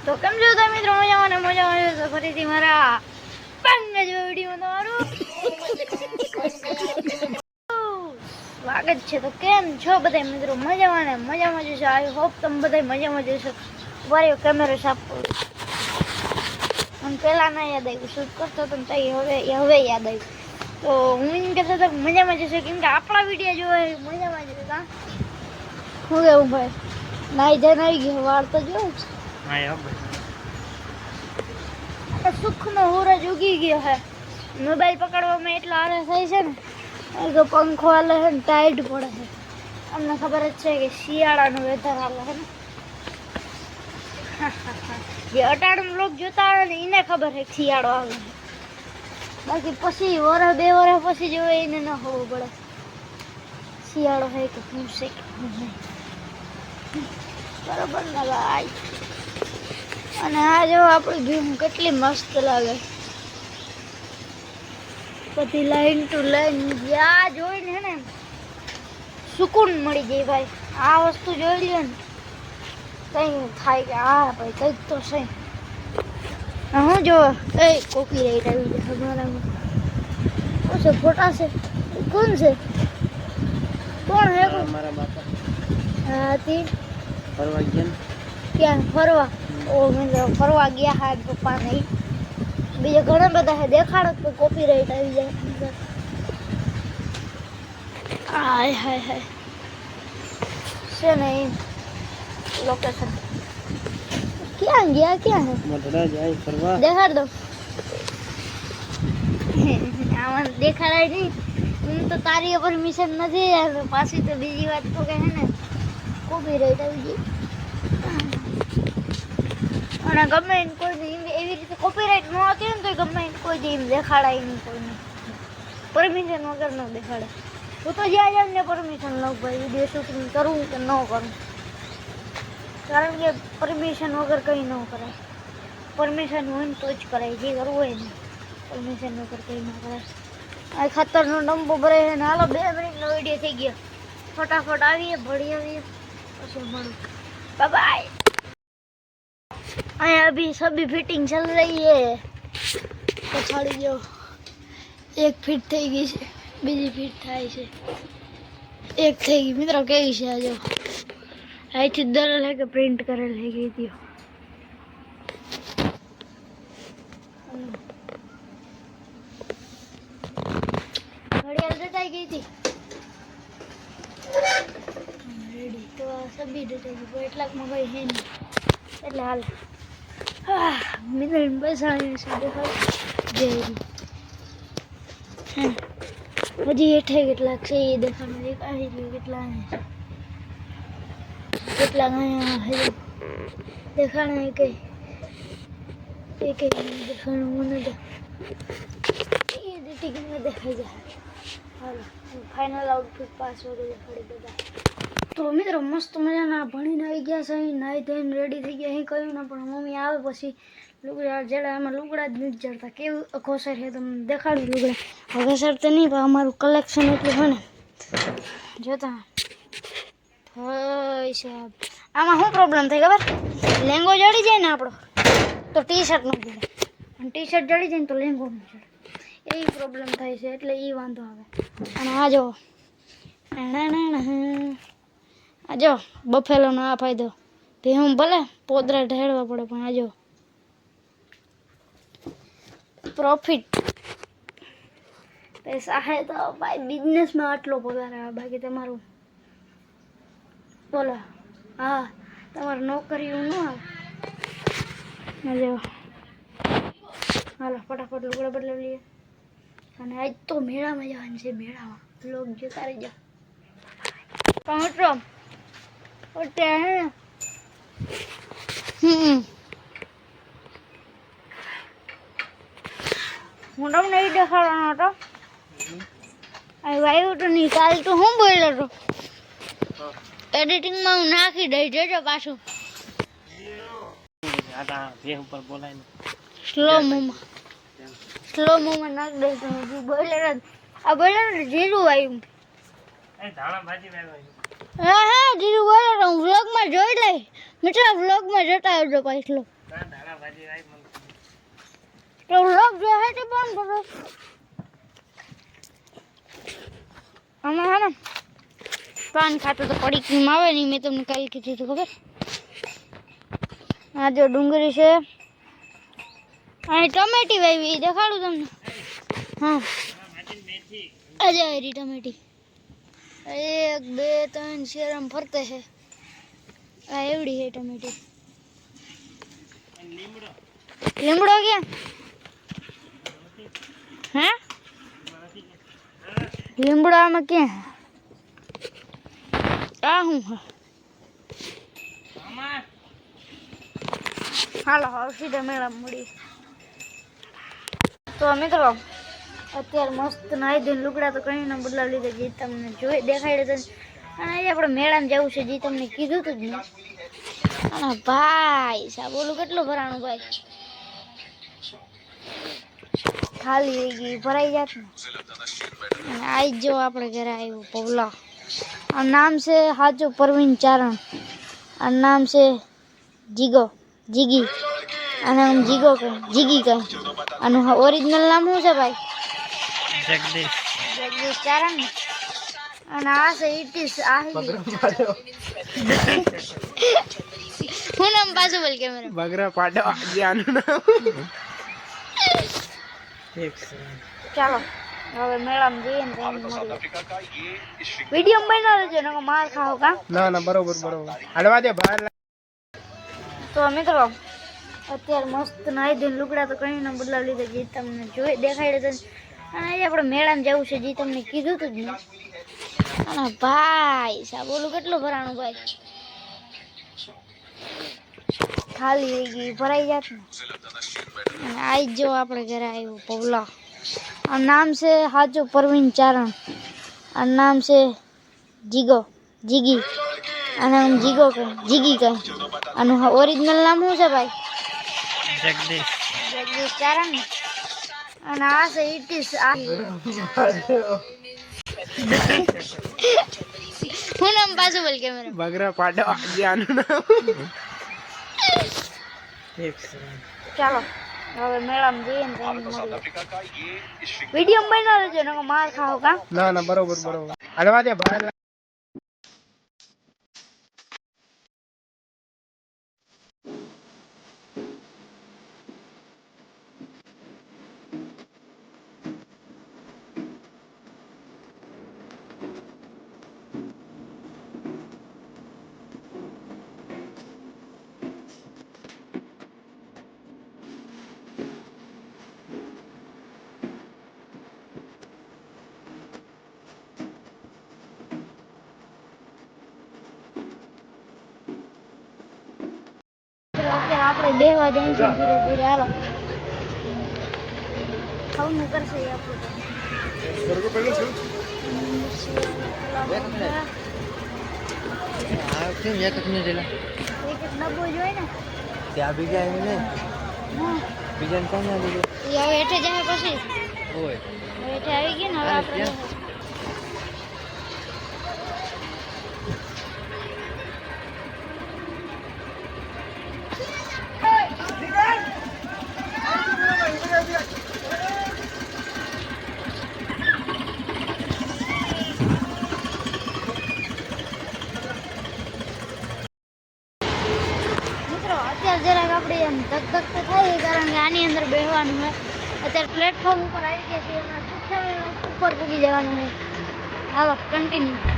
તો કેમ છો તમે મિત્રો? મજામાં ને મજામાં છો તો ફરીથી મારા પંગજ વિડીયોમાં તમારું સ્વાગત છે। તો કેમ છો બધા મિત્રો? મજામાં ને મજામાં જશો। આઈ હોપ તમે બધા મજામાં જશો। વારે કેમેરો સાફ કરું અને પહેલા ના યાદ આવ્યું શૂટ કરતો તો તઈ હવે યાદ આવ્યું। તો હું એમ કહેતો હતો મજામાં જશો કેમ કે આપણા વિડીયો જોવે મજામાં જશે। કા હું કેવું ભાઈ? નાઈ જઈને આવી ગયો વાળ તો જોઉં સુખનો સૂરજ ઉગી ગયો હે। મોબાઈલ પકડવામાં એટલો આળસ થાય છે ને કે પંખો હાલે છે ને ટાઈટ પડે છે। અમને ખબર જ છે કે શિયાળાનો વેધર હાલે છે ને જે અટાણું લોક જોતા હોય ને એને ખબર છે શિયાળો આવે। બાકી પછી વરસ બે વરસ પછી જોવે એને ન ખબર પડે શિયાળો છે કે શું છે કે શું નહીં। બરોબર ને ભાઈ? અને આ જો આપણી ભીમ કેટલી મસ્ત લાગે। બધી લાઈન ટુ લાઈન જ્યાં જોઈને હે ને સુકૂન મળી જાય ભાઈ। આ વસ્તુ જોઈ લ્યો ને કંઈ થાય કે હા ભાઈ કંઈક તો છે। હું જો એ કોપીરાઈટ આવી જાય અમારામાં। શું છે? ફોટા છે? કોણ છે? કોણ હે? મારા બાપા હા તી ફરવા ગયા ક્યાં ફરવા? ઓ મેં ફરવા ગયા હા પપ્પા નહીં બીજા ઘણા બધા છે દેખાડો તો કોપીરાઈટ આવી જાય। હાય હાય હાય છે ને લોકેશન ક્યાં ગયા? ક્યાં હે? મધડા જાય ફરવા દેખાડ દો આમાં દેખાડાય નહીં। હું તો તારી પરમિશન નથી યાર પાછી તો બીજી વાત તો કે હે ને કોપીરાઈટ આવી ગઈ અને ગમે એને કોઈ એવી રીતે કોપીરાઈટ ન આવતી હોય ને તો ગમે એને કોઈ દી દેખાડાય નહીં કોઈને પરમિશન વગર ન દેખાડે। હું તો જ્યાં જાઉં ને પરમિશન લઉં ભાઈ વિડીયો શૂટિંગ કરું કે ન કરું કારણ કે પરમિશન વગર કંઈ ન કરાય। પરમિશન હોય ને તો જ કરાય જે કરવું હોય ને પરમિશન વગર કંઈ ન કરાય। આ ખતરનો ડંપો ભરે છે ને હાલો 2 મિનિટનો વિડીયો થઈ ગયો ફટાફટ આવીએ ભળી આવીએ પછી મળું બાય બાય। अभी सभी फिटिंग चल रही है। पछाड़ी जो एक फिट થઈ ગઈ છે બીજી ફિટ થાય છે એક થઈ ગઈ મિત્રો કેવી છે આ જો અહીંથી દરેલ હે કે પ્રિન્ટ કરેલ હે ગઈ હતી ઘડિયાળ દેખાઈ ગઈ હતી રેડી તો આ સભી દેખાઈ ગઈ પણ એટલાકમાં કઈ હે નહીં એટલે હાલ મિત્ર બેસાડી છે દેખાય હજી હેઠે કેટલાક છે એ દેખાડું દેખાડી કેટલા હજી દેખાડે કઈ એ કઈ દેખાડું મને તો એ એડિટિંગમાં દેખાઈ જાય। હાલો ફાઇનલ આઉટફિટ પાસવર્ડ દેખાડી બધા। તો મિત્રો મસ્ત મજાના ભણીને આવી ગયા છે નાઈ ધોઈને રેડી થઈ ગયા। અહીં કહ્યું ના પણ મમ્મી આવે પછી લુગડા જરા એમાં લુગડા જ નથી જડતા કેવું અખોસર છે તમને દેખાડું લુગડા અખોસર તો નહીં પણ અમારું કલેક્શન એટલું હોય ને જોતા ભાઈ સાહેબ આમાં શું પ્રોબ્લેમ થાય ખબર? લેંગો જડી જાય ને આપણો તો ટી શર્ટ ન જડે અને ટી શર્ટ જડી જાય ને તો લેંગો ન જડે એવી પ્રોબ્લેમ થાય છે એટલે એ વાંધો આવે। અને આ જો આ જો બફેલોનો આ ફાયદો ભેહું ભલે પોદરા ઢેળવા પડે પણ આ જો પ્રોફિટ પૈસા હે તો ભાઈ બિઝનેસમાં આટલો પગાર આવે બાકી તમારું બોલો હા તમારું નોકરીઓ ન આવે જો હાલો ફટાફટ લુગડા બદલાવી લઈએ અને આજ તો મેળામાં જવાનું છે મેળામાં લોક જોતા રહી જાઓ પહોંચો ઓટે હે હું તમને એ દેખાડવાનો હતો આવ્યું તો નહીં કાલ તો હું બોલ્યો હતો એડિટિંગમાં હું નાખી દઈ જોજો પાછું સ્લો મોમાં નાખી દઈશ બોલ્યો આ બોલ્યો ને જીરું આવ્યું હા હા ધીરું બોલે તો હું વ્લોગમાં જોઈ લઈ મિત્રો વ્લોગમાં જોતા આવજો પાછલો તો વ્લોગ જો હે તે બંધ કરો આમાં હે ને પાન ખાતો તો પડી ક્રીમ આવે નહીં મેં તમને કાલે કીધું હતું ખબર આ જો ડુંગળી છે અને ટમેટી વાવી દેખાડું તમને હા આજે હરી ટમેટી 1 2 3 4 આમ ફરતે છે આ એવડી છે ટમેટી લીમડો ક્યાં હે લીમડો આમાં ક્યાં આ હું હાલો હવે સીધા મેળા મળી તો મિત્રો અત્યારે મસ્ત નાઈ ધોઈને લુગડા તો કઈ ના બદલાવી લીધા જે તમને જોઈ દેખાડ્યું હતું અને આજે આપણે મેળામાં જવું છે જે તમને કીધું હતું જ ને અને ભાઈ સાહેબ બોલું કેટલું ભરાણું ભાઈ ખાલી રહી ગઈ ભરાઈ જાત ને અને આજ જો આપણે ઘરે આવ્યું પવલા આ નામ છે હાચું પરવીન ચારણ આ નામ છે જીગી અને આમ જીગો કહે જીગી કહે અને ઓરિજિનલ નામ શું છે ભાઈ જગદીશ ચારણ અને આ છે ઇટીસ હું નામ પાછું બોલ કેમેરા બગરા પાડો આજે આનું નામ ચાલો હવે મેળામાં જઈએ ને વિડીયો બનાવ લેજો ને માર ખાઓ કા ના બરોબર હલવા દે બહાર તો મિત્રો અત્યારે મસ્ત નાઈ ધોઈને લુગડા તો કઈ ના બદલાવી લીધા જે તમને જોઈ દેખાડ્યું હતું અને આજે આપણે મેળામાં જવું છે જે તમને કીધું હતું જ ને અને ભાઈ સાહેબ બોલું કેટલું ભરાણું ભાઈ ખાલી રહી ગઈ ભરાઈ જાત ને અને આજ જો આપણે ઘરે આવ્યું પવલા આ નામ છે હાચું પરવીન ચારણ આ નામ છે જીગી અને આમ જીગો કહે જીગી કહે અને ઓરિજિનલ નામ શું છે ભાઈ જગદીશ ચારણ અને આ છે ઇટીસ હું નામ પાછું બોલ કેમેરા બગરા પાડો આજે આનું નામ ચાલો હવે મેળામાં જઈએ ને વિડીયો બનાવ લેજો ને માર ખાઓ કા ના બરોબર હલવા દે બહાર આપણે બેહવા જઈએ છીએ ધીરે ધીરે હાલો ખાવાનું કરશે આપણે એક ડબ્બો જોઈએ ને ત્યાં બીજા એમ ને બીજાને કોણ ના દીધું હવે હેઠે જાય પછી ઓય હેઠે આવી ગઈ ને હવે આપણે જરાક આપણે એમ ધક તો થાય કારણ કે આની અંદર બેસવાનું હોય અત્યારે પ્લેટફોર્મ ઉપર આવી ગયા છે એમાં ઉપર પૂગી જવાનું હોય હાલો કન્ટિન્યુ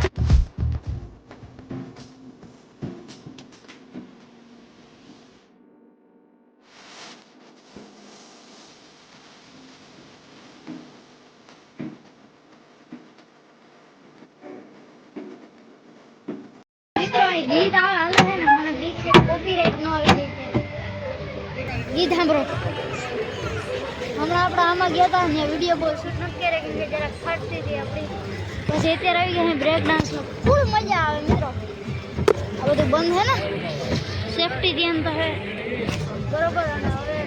ગીત હાલે છે ને મને ગીત કોપીરાઈટ નો આવી જાય ગીત સાંભળો હમણાં આપણે આમાં ગયા હતા ને વિડીયો બહુ શૂટ નથી કર્યા કેમ કે જરાક ફાટતી હતી આપણી પછી અત્યારે આવી ગયા બ્રેક ડાન્સનો ફૂલ મજા આવે મિત્રો આ બધું બંધ હે ને સેફટી ધ્યાન તો હે બરોબર અને હવે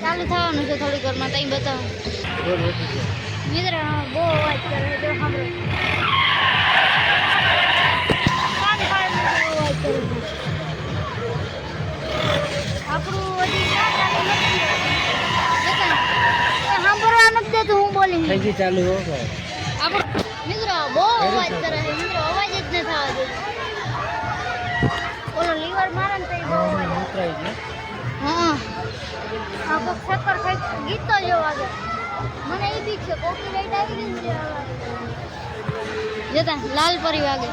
ચાલુ થવાનું છે થોડીક વારમાં તઈ બતાવો મિત્ર બહુ અવાજ કરે જો સાંભળો આપણું હજી ક્યાં ચાલુ નથી સાંભળવા નથી દેતું હું બોલી થઈ ગઈ ચાલુ હો ભાઈ. આપણે મિત્રો બહુ અવાજ કરે છે મિત્રો અવાજ જ ન થવા દે ઓલો લીવર મારે ને તો ઈ બહુ અવાજ આવે. ઉતરાઈ ગયો. હા આ કોક શક્કર ખાઈ ગીતો જેવો વાગે મને એ બીક છે કોપીરાઈટ આવી ગઈ ને જતા લાલ પરી વાગે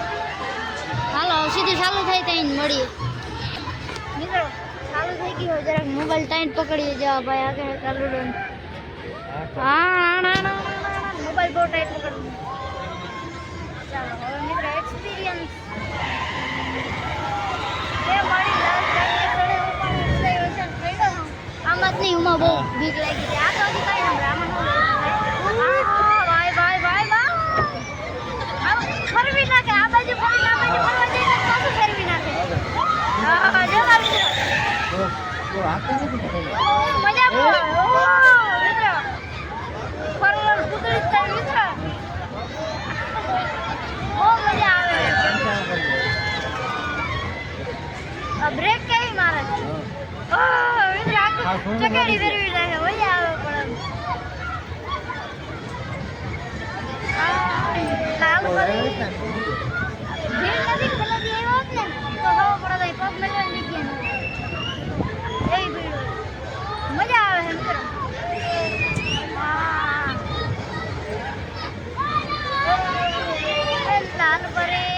હાલો સીધી ચાલુ થાય ત્યાં મળીએ મિત્રો ચાલુ થઈ ગઈ હોય જરાક મોબાઈલ ટાઈટ પકડીએ જવા ભાઈ આગળ ચાલુ રહે હા મોબાઈલ બહુ ટાઈટ પકડવું ચાલો હવે મિત્રો એક્સપિરિયન્સ એ મારી લાલ ચાકરી ચડે હું પણ ઉતરાયો છે ચડ્યો હું આમાં જ નહીં ઉમાં બહુ બીક લાગી છે આ તો હજી કાંઈ ના આમાં ન ભાઈ ભાઈ ભાઈ ભાઈ ફરવી નાખે આ બાજુ ફરવી આ બાજુ ફરવા જઈને પાછું ફેરવી નાખે હા જો આવી તો હાથે નથી પકડ્યો. મજા આવે મિત્ર ફરવા કુતરી થાય મિત્ર બહુ મજા આવે આ બ્રેક કેવી મારે ઓ મિત્ર આખું ચકેડી ફેરવી નાખે મજા આવે પણ લાલ પરી ભીડ નથી પેલાથી આવ્યો હોત ને તો ખબર પડે પગ મેળવાની જગ્યા એવી ભીડ હોય મજા આવે છે મિત્રો લાલ પરી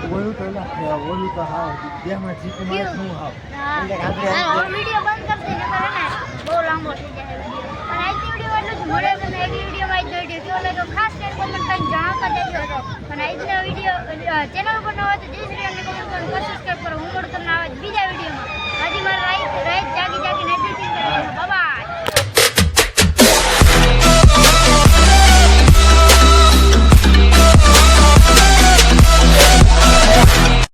ઓલું તો ના, ઓલું તો હાવ દેહમાં જીપ મારે શું હાવ. એટલે કે આપણે વિડીયો બંધ કરતી નકર હે ને બહુ લાંબો થઈ જાય વિડીયો પણ આજની વિડીયો એટલું જ મળે તમે એક વિડીયોમાં જ જોઈ કેવો લાગ્યો ખાસ કરીને કોમેન્ટ કરીને જણાવતા જજો હતો અને આજનો વિડીયો ચેનલ ઉપર ન હોય તો જય શ્રી રામની કોમેન્ટ કરીને સબસ્ક્રાઈબ કરો હું મળું તમને આવે બીજા વિડીયોમાં હજી મારે